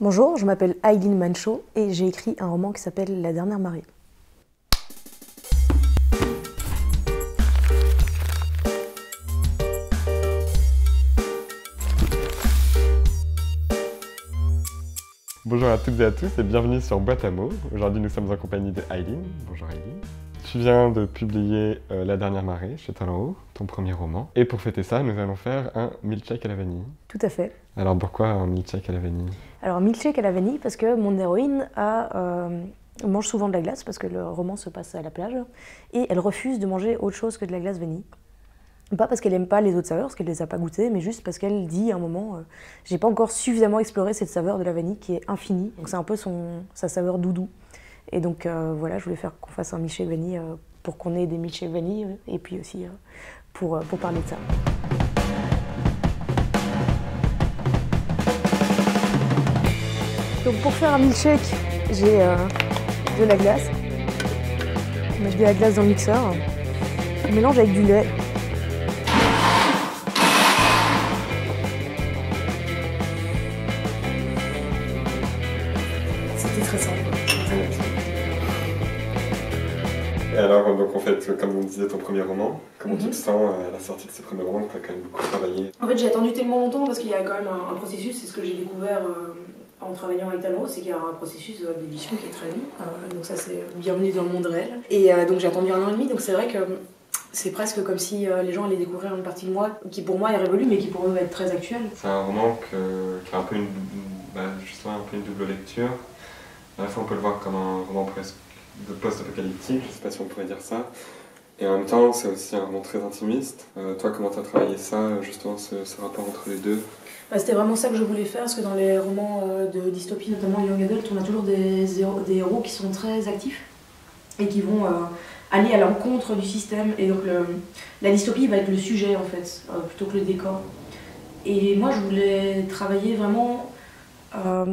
Bonjour, je m'appelle Aileen Manchot et j'ai écrit un roman qui s'appelle La dernière marée. Bonjour à toutes et à tous et bienvenue sur Boîte à mots. Aujourd'hui nous sommes en compagnie de Aileen. Bonjour Aileen. Tu viens de publier La dernière marée chez Talent Haut, ton premier roman. Et pour fêter ça, nous allons faire un milkshake à la vanille. Tout à fait. Alors pourquoi un milkshake à la vanille? Alors milkshake à la vanille parce que mon héroïne mange souvent de la glace parce que le roman se passe à la plage et elle refuse de manger autre chose que de la glace vanille. Pas parce qu'elle aime pas les autres saveurs, parce qu'elle les a pas goûtées, mais juste parce qu'elle dit à un moment j'ai pas encore suffisamment exploré cette saveur de la vanille qui est infinie. Donc c'est un peu sa saveur doudou. Et donc voilà, je voulais faire qu'on fasse un milkshake vanille pour qu'on ait des milkshakes vanille et puis aussi pour parler de ça. Donc pour faire un milkshake, j'ai de la glace. Je mets de la glace dans le mixeur. Je mélange avec du lait. C'était très simple. Et alors, donc en fait, comme on disait, ton premier roman, comment tu te sens à la sortie de ce premier roman que tu as quand même beaucoup travaillé? En fait, j'ai attendu tellement longtemps parce qu'il y a quand même un processus, c'est ce que j'ai découvert en travaillant avec Talent Haut, c'est qu'il y a un processus d'édition qui est très long. Donc ça, c'est bienvenue dans le monde réel. Et donc j'ai attendu 1 an et demi, donc c'est vrai que c'est presque comme si les gens allaient découvrir une partie de moi qui pour moi est révolue, mais qui pour eux va être très actuelle. C'est un roman qui a un peu justement un peu une double lecture. À la fois, on peut le voir comme un roman presque de post-apocalyptique, je sais pas si on pourrait dire ça. Et en même temps, c'est aussi un roman très intimiste. Toi, comment tu as travaillé ça, justement, ce rapport entre les deux? C'était vraiment ça que je voulais faire, parce que dans les romans de dystopie, notamment Young Adult, on a toujours des héros qui sont très actifs et qui vont aller à l'encontre du système. Et donc la dystopie va être le sujet, en fait, plutôt que le décor. Et moi, je voulais travailler vraiment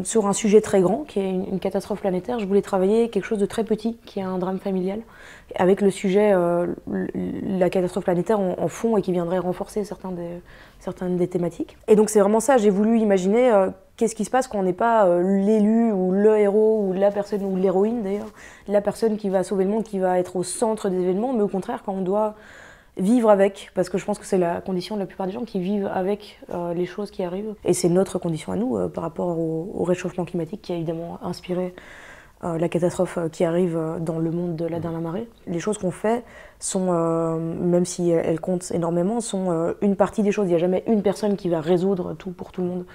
sur un sujet très grand, qui est une catastrophe planétaire. Je voulais travailler quelque chose de très petit, qui est un drame familial, avec le sujet, la catastrophe planétaire en fond et qui viendrait renforcer certaines des thématiques. Et donc c'est vraiment ça, j'ai voulu imaginer qu'est-ce qui se passe quand on n'est pas l'élu ou le héros ou la personne, ou l'héroïne d'ailleurs, la personne qui va sauver le monde, qui va être au centre des événements, mais au contraire quand on doit vivre avec, parce que je pense que c'est la condition de la plupart des gens qui vivent avec les choses qui arrivent. Et c'est notre condition à nous par rapport au réchauffement climatique qui a évidemment inspiré la catastrophe qui arrive dans le monde de la dernière marée. Les choses qu'on fait sont, même si elles comptent énormément, sont une partie des choses. Il n'y a jamais une personne qui va résoudre tout pour tout le monde.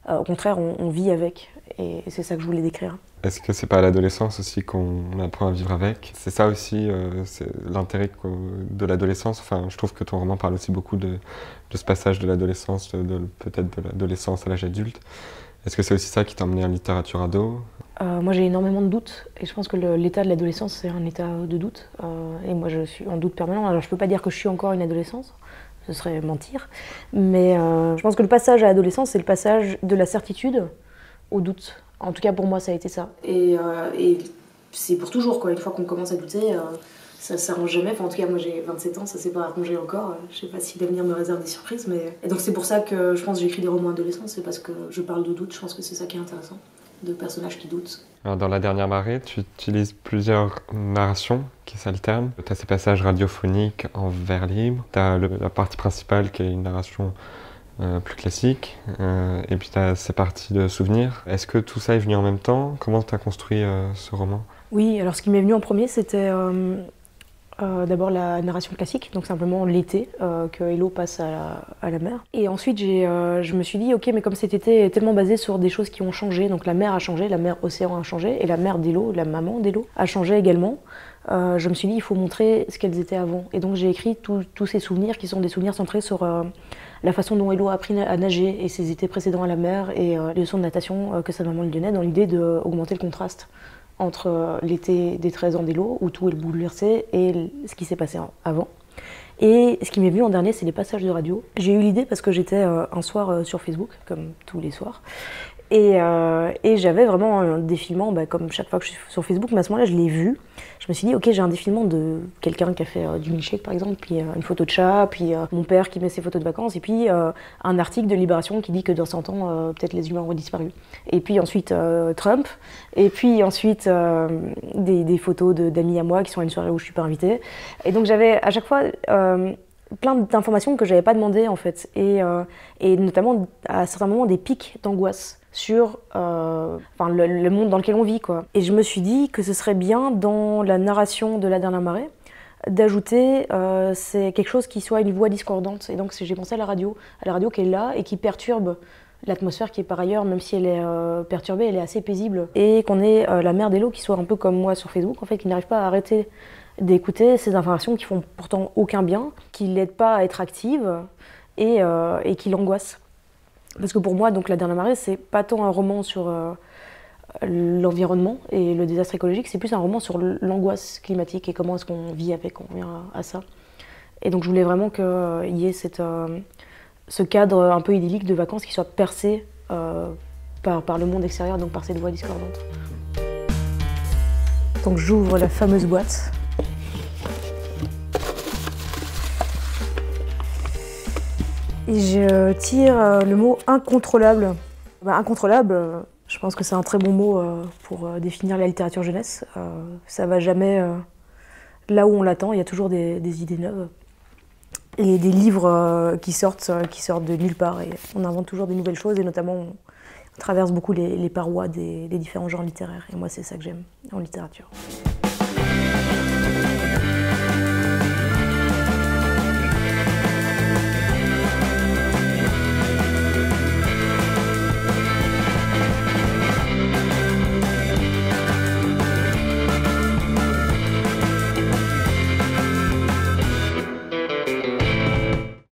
Au contraire, on vit avec, et c'est ça que je voulais décrire. Est-ce que c'est pas à l'adolescence aussi qu'on apprend à vivre avec? C'est ça aussi, c'est l'intérêt de l'adolescence. Enfin, je trouve que ton roman parle aussi beaucoup de ce passage de l'adolescence, peut-être de l'adolescence à l'âge adulte. Est-ce que c'est aussi ça qui t'a emmené en littérature ado? Moi j'ai énormément de doutes, et je pense que l'état de l'adolescence c'est un état de doute. Et moi je suis en doute permanent. Alors je peux pas dire que je suis encore une adolescence, ce serait mentir. Mais je pense que le passage à l'adolescence c'est le passage de la certitude au doute. En tout cas, pour moi, ça a été ça. Et c'est pour toujours, quoi. Une fois qu'on commence à douter, ça ne s'arrange jamais. Enfin, en tout cas, moi, j'ai 27 ans, ça ne s'est pas arrangé encore. Je ne sais pas si l'avenir me réserve des surprises. Mais... Et donc, c'est pour ça que je pense que j'écris des romans adolescents. C'est parce que je parle de doute. Je pense que c'est ça qui est intéressant. De personnages qui doutent. Alors, dans La dernière marée, tu utilises plusieurs narrations qui s'alternent. Tu as ces passages radiophoniques en vers libre. Tu as la partie principale qui est une narration plus classique, et puis tu as ces parties de souvenirs. Est-ce que tout ça est venu en même temps? Comment tu as construit ce roman? Oui, alors ce qui m'est venu en premier, c'était d'abord la narration classique, donc simplement l'été que Hello passe à la mer. Et ensuite, je me suis dit, ok, mais comme cet été est tellement basé sur des choses qui ont changé, donc la mer a changé, la mer océan a changé, et la mère d'Hello, la maman d'Hello, a changé également. Je me suis dit, il faut montrer ce qu'elles étaient avant. Et donc j'ai écrit tous ces souvenirs qui sont des souvenirs centrés sur la façon dont Hello a appris à nager et ses étés précédents à la mer et les leçons de natation que sa maman lui donnait dans l'idée d'augmenter le contraste entre l'été des 13 ans d'Hello, où tout est bouleversé, et ce qui s'est passé avant. Et ce qui m'est venu en dernier, c'est les passages de radio. J'ai eu l'idée parce que j'étais un soir sur Facebook, comme tous les soirs, Et j'avais vraiment un défilement, comme chaque fois que je suis sur Facebook, mais à ce moment-là, je l'ai vu. Je me suis dit, ok, j'ai un défilement de quelqu'un qui a fait du milkshake, par exemple, puis une photo de chat, puis mon père qui met ses photos de vacances, et puis un article de Libération qui dit que dans 100 ans, peut-être les humains auront disparu. Et puis ensuite, Trump, et puis ensuite, des photos d'amis à moi qui sont à une soirée où je suis pas invitée. Et donc j'avais à chaque fois plein d'informations que j'avais pas demandées, en fait, et notamment à certains moments des pics d'angoisse sur le monde dans lequel on vit, quoi. Et je me suis dit que ce serait bien, dans la narration de La Dernière Marée, d'ajouter c'est quelque chose qui soit une voix discordante. Et donc j'ai pensé à la radio qui est là et qui perturbe l'atmosphère, qui est par ailleurs, même si elle est perturbée, elle est assez paisible. Et qu'on ait la mère d'Hello qui soit un peu comme moi sur Facebook, en fait, qui n'arrive pas à arrêter d'écouter ces informations qui font pourtant aucun bien, qui ne l'aident pas à être active et qui l'angoissent. Parce que pour moi, donc, La Dernière Marée, c'est pas tant un roman sur l'environnement et le désastre écologique, c'est plus un roman sur l'angoisse climatique et comment est-ce qu'on vit avec, on revient à ça. Et donc je voulais vraiment qu'il y ait ce cadre un peu idyllique de vacances qui soit percé par le monde extérieur, donc par cette voix discordante. Donc j'ouvre la fameuse boîte. Et je tire le mot incontrôlable. Incontrôlable, je pense que c'est un très bon mot pour définir la littérature jeunesse. Ça va jamais là où on l'attend, il y a toujours des idées neuves. Et des livres qui sortent de nulle part. Et on invente toujours des nouvelles choses, et notamment on traverse beaucoup les parois des différents genres littéraires. Et moi, c'est ça que j'aime en littérature.